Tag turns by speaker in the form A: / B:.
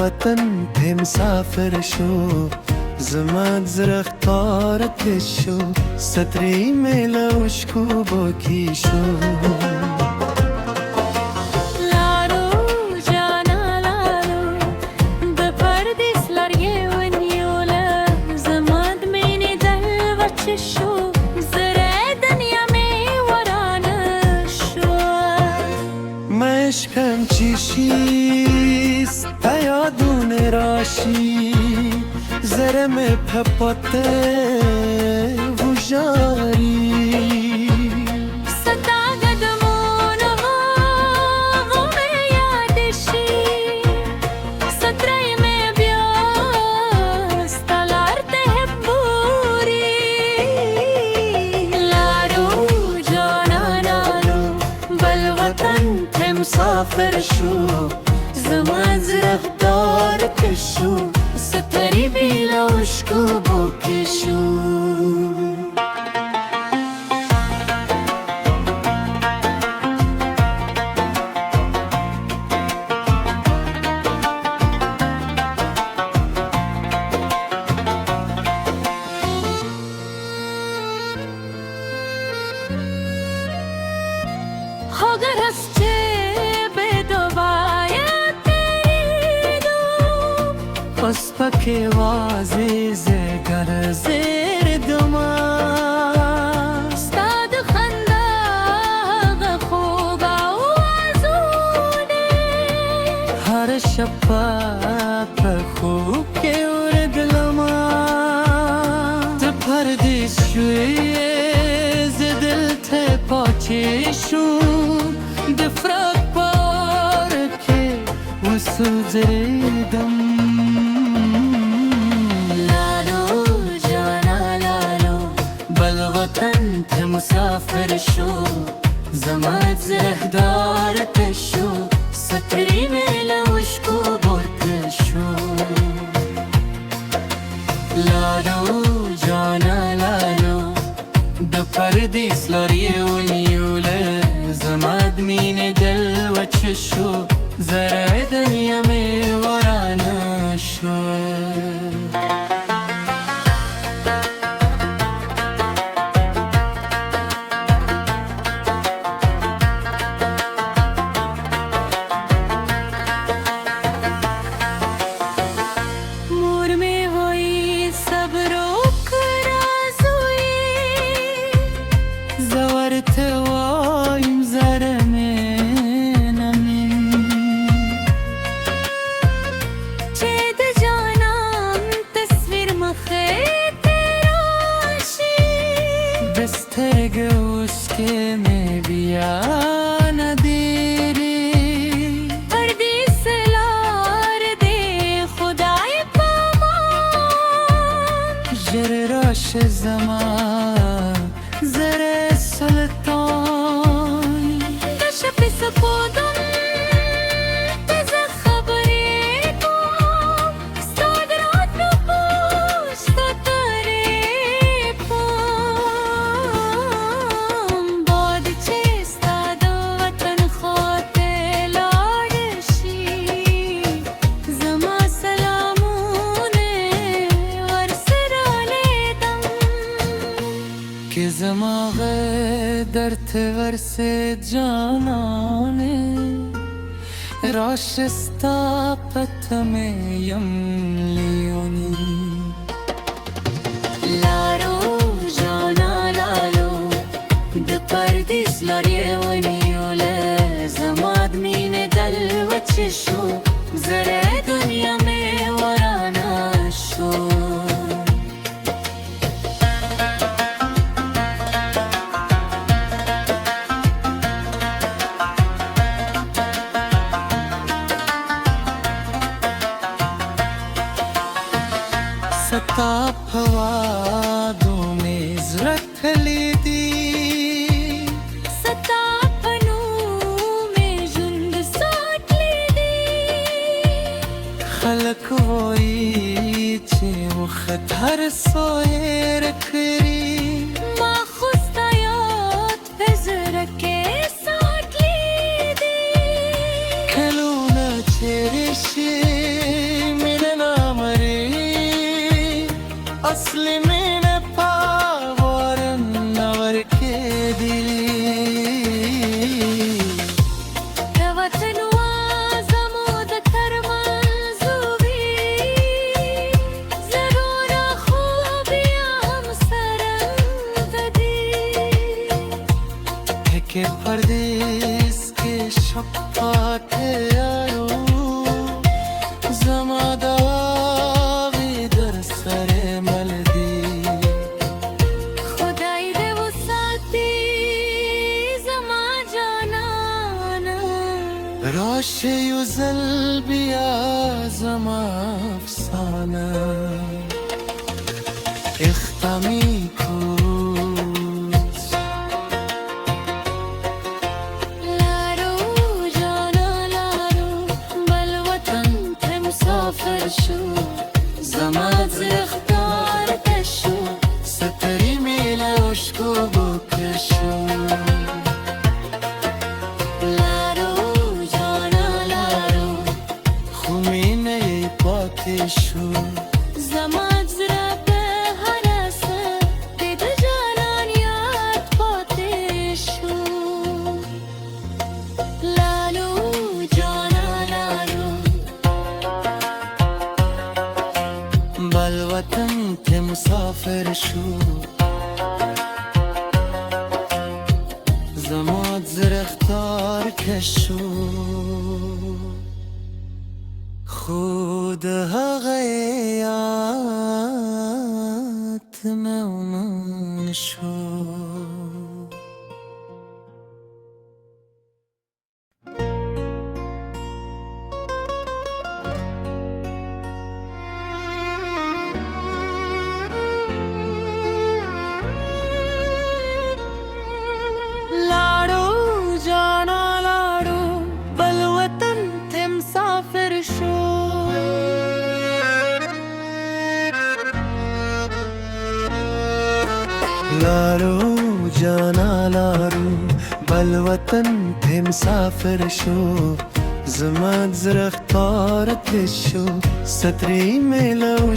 A: بالوطن ته مسافر شو زمان زرختارت شو ستری ملوش کو بکی شو عشقم چیشیست پیادون راشی زرم پپاته و جاری
B: ستا قدمون غم یادشی سترای میں بیاست لارته بوری لارو جانا لارو بالوطن مسافر شو زمان زرخدار کشو ستری بیلوشکو بکشو अगर हंसते
A: پسپک وازی زگر زیر دما
B: ستاد خنده خوبا و ازونه
A: هر شب خوب که ورد لما ته پردیس شوی زدل ته پاچه شو دفرق پارکه و سوزردم ته مسافر شو زمان زهدارت شو ستری ملوش کو برد شو لالو جانا لالو د پردیس لاری ونیوله زماد مین دل و چشو زرع دنیا می ورانه شو توایم زرم نمیم
B: چه ده جانم تصویر مخیط راشی
A: بسترگ اسکه می بیا ندیری
B: پردیس لار ده خدای پامان
A: جر راش زمان زر سلطان
B: دشت پیس پودم تزه خبری کن ستاد رات نبوش ستاره پام باد چه ستاد وطن خاطر لارشی زما سلامونه ورسرالیدم
A: که زما درت ورس جانانه راشستا پتمیم لیونی
B: لارو جانا لالو د پردیس لاری ونیوله زماد مین دل و چشو زره دنیا می ورانا شو
A: ستا پوادو میں زرک لیدی
B: ستا پنو میں جند ساٹ لیدی
A: خلق وی چه مخطر سویر کری
B: ما خستایات پزرکه ساٹ لیدی
A: کلونه چرشی असली में पावर के दिली के परदेस के शप्पाते आयो जमादावी दर सरे मलदी
B: खुदाई दे वो साथी जमा जाना
A: रोशे युजल बिया जमा अफसाना इख्तामी
B: زماد اختار تشو
A: ستري ميلا وشكو بكشو
B: لارو جانا لارو
A: خمينة يباتشو
B: زماد زرابه هراسه دید جانان یاد باتشو لالو جانا لارو
A: بالوطن थे मुसाफिर शू जमात ज़रख्तार कशू खुद हगयात में उमन शू लारो जाना लारो बलवतन थे मुसाफिर शो ज़मात ज़रख्तार शो सतरी में लो